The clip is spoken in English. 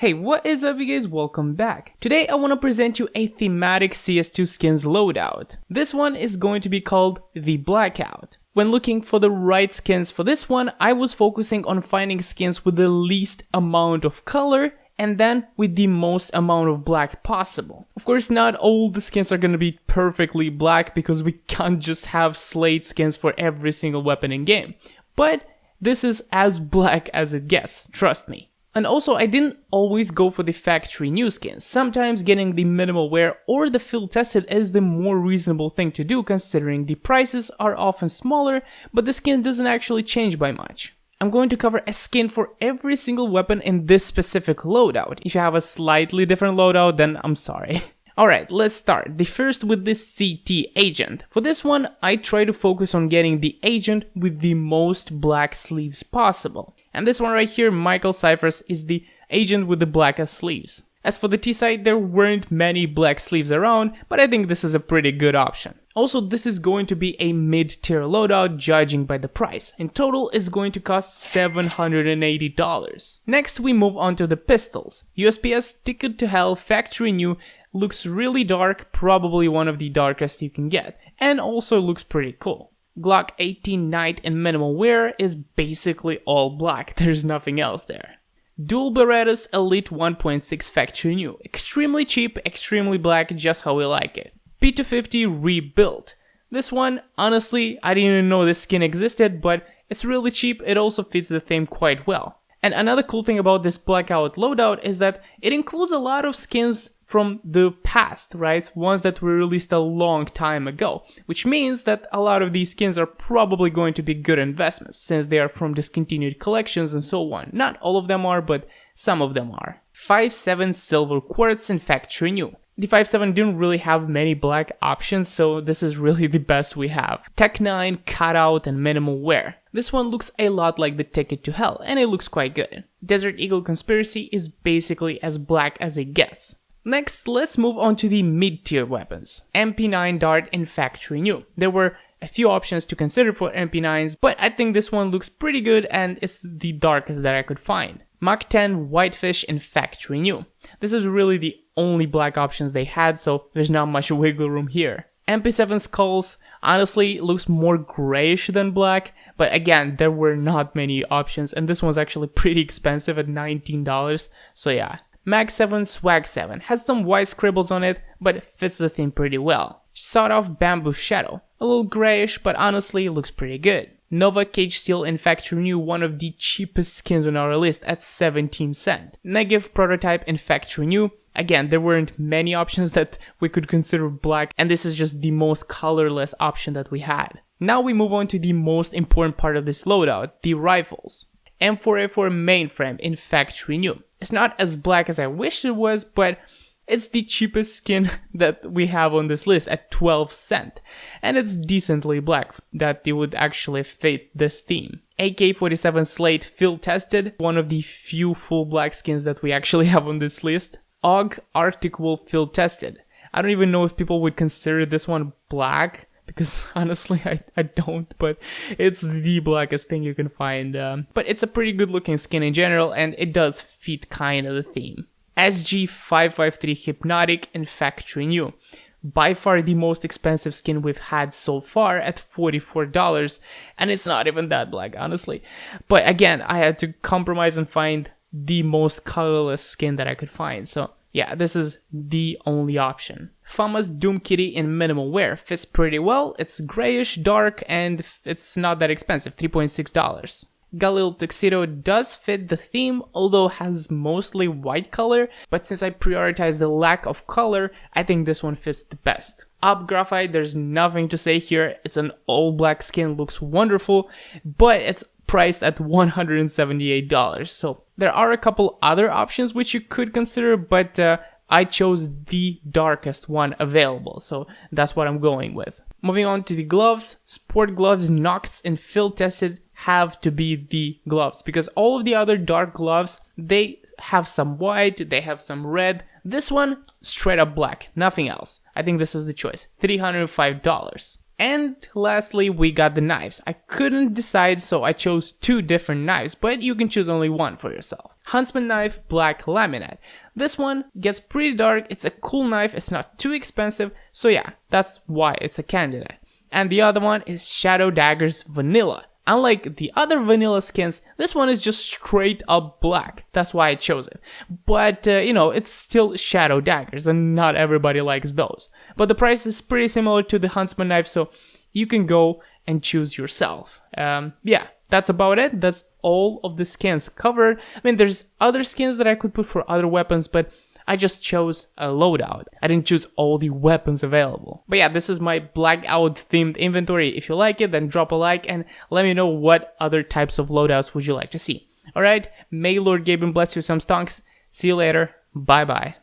Hey, what is up you guys, welcome back. Today I want to present you a thematic CS2 skins loadout. This one is going to be called the Blackout. When looking for the right skins for this one, I was focusing on finding skins with the least amount of color and then with the most amount of black possible. Of course, not all the skins are gonna be perfectly black because we can't just have slate skins for every single weapon in game. But this is as black as it gets, trust me. And also, I didn't always go for the factory new skins. Sometimes getting the minimal wear or the field tested is the more reasonable thing to do considering the prices are often smaller, but the skin doesn't actually change by much. I'm going to cover a skin for every single weapon in this specific loadout. If you have a slightly different loadout, then I'm sorry. Alright, let's start. The first with this CT agent. For this one, I try to focus on getting the agent with the most black sleeves possible. And this one right here, Michael Cyphers, is the agent with the blackest sleeves. As for the T side, there weren't many black sleeves around, but I think this is a pretty good option. Also, this is going to be a mid-tier loadout judging by the price. In total, it's going to cost $780. Next, we move on to the pistols. USPS Ticket to Hell Factory New looks really dark, probably one of the darkest you can get, and also looks pretty cool. Glock 18 Night in minimal wear is basically all black, there's nothing else there. Dual Berettas Elite 1.6 Factory New, extremely cheap, extremely black, just how we like it. P250 Rebuilt. This one, honestly, I didn't even know this skin existed, but it's really cheap, it also fits the theme quite well. And another cool thing about this Blackout loadout is that it includes a lot of skins from the past, right? Ones that were released a long time ago, which means that a lot of these skins are probably going to be good investments since they are from discontinued collections and so on. Not all of them are, but some of them are. 5.7 Silver Quartz in Factory New. The 5.7 didn't really have many black options, so this is really the best we have. Tech 9 Cutout and Minimal Wear. This one looks a lot like the Ticket to Hell, and it looks quite good. Desert Eagle Conspiracy is basically as black as it gets. Next, let's move on to the mid-tier weapons. MP9 Dart in Factory New. There were a few options to consider for MP9s, but I think this one looks pretty good and it's the darkest that I could find. Mach 10 Whitefish in Factory New. This is really the only black options they had, so there's not much wiggle room here. MP7 Skulls honestly looks more grayish than black, but again, there were not many options and this one's actually pretty expensive at $19, so yeah. Mag 7 Swag 7 has some white scribbles on it, but it fits the theme pretty well. Sawed Off Bamboo Shadow, a little grayish, but honestly looks pretty good. Nova Cage Steel in Factory New, one of the cheapest skins on our list at 17 cents. Negev Prototype in Factory New. Again, there weren't many options that we could consider black, and this is just the most colorless option that we had. Now we move on to the most important part of this loadout, the rifles. M4A4 Mainframe in Factory New. It's not as black as I wish it was, but it's the cheapest skin that we have on this list at 12 cents. And it's decently black, that it would actually fit this theme. AK-47 Slate Field Tested, one of the few full black skins that we actually have on this list. AUG Arctic Wolf Field Tested. I don't even know if people would consider this one black, because honestly I don't, but it's the blackest thing you can find. But it's a pretty good looking skin in general, and it does fit kind of the theme. SG553 Hypnotic in Factory New. By far the most expensive skin we've had so far at $44, and it's not even that black, honestly. But again, I had to compromise and find the most colorless skin that I could find, so yeah, this is the only option. Fama's Doom Kitty in minimal wear fits pretty well. It's grayish, dark, and it's not that expensive, $3.6. Galil Tuxedo does fit the theme, although has mostly white color, but since I prioritize the lack of color, I think this one fits the best. Up Graphite, there's nothing to say here. It's an all black skin, looks wonderful, but it's priced at $178. So there are a couple other options which you could consider, but I chose the darkest one available, so that's what I'm going with. Moving on to the gloves, Sport Gloves Nox and Field Tested have to be the gloves, because all of the other dark gloves, they have some white, they have some red. This one, straight up black, nothing else. I think this is the choice, $305. And lastly, we got the knives. I couldn't decide, so I chose 2 different knives, but you can choose only one for yourself. Huntsman knife, black laminate. This one gets pretty dark, it's a cool knife, it's not too expensive, so yeah, that's why it's a candidate. And the other one is Shadow Daggers vanilla. Unlike the other vanilla skins, this one is just straight up black. That's why I chose it. But, it's still Shadow Daggers, and not everybody likes those. But the price is pretty similar to the Huntsman knife, so you can go and choose yourself. Yeah, that's about it. That's all of the skins covered. I mean, there's other skins that I could put for other weapons, but I just chose a loadout. I didn't choose all the weapons available. But yeah, this is my blackout themed inventory. If you like it, then drop a like and let me know what other types of loadouts would you like to see. Alright, may Lord Gaben bless you some stonks. See you later. Bye bye.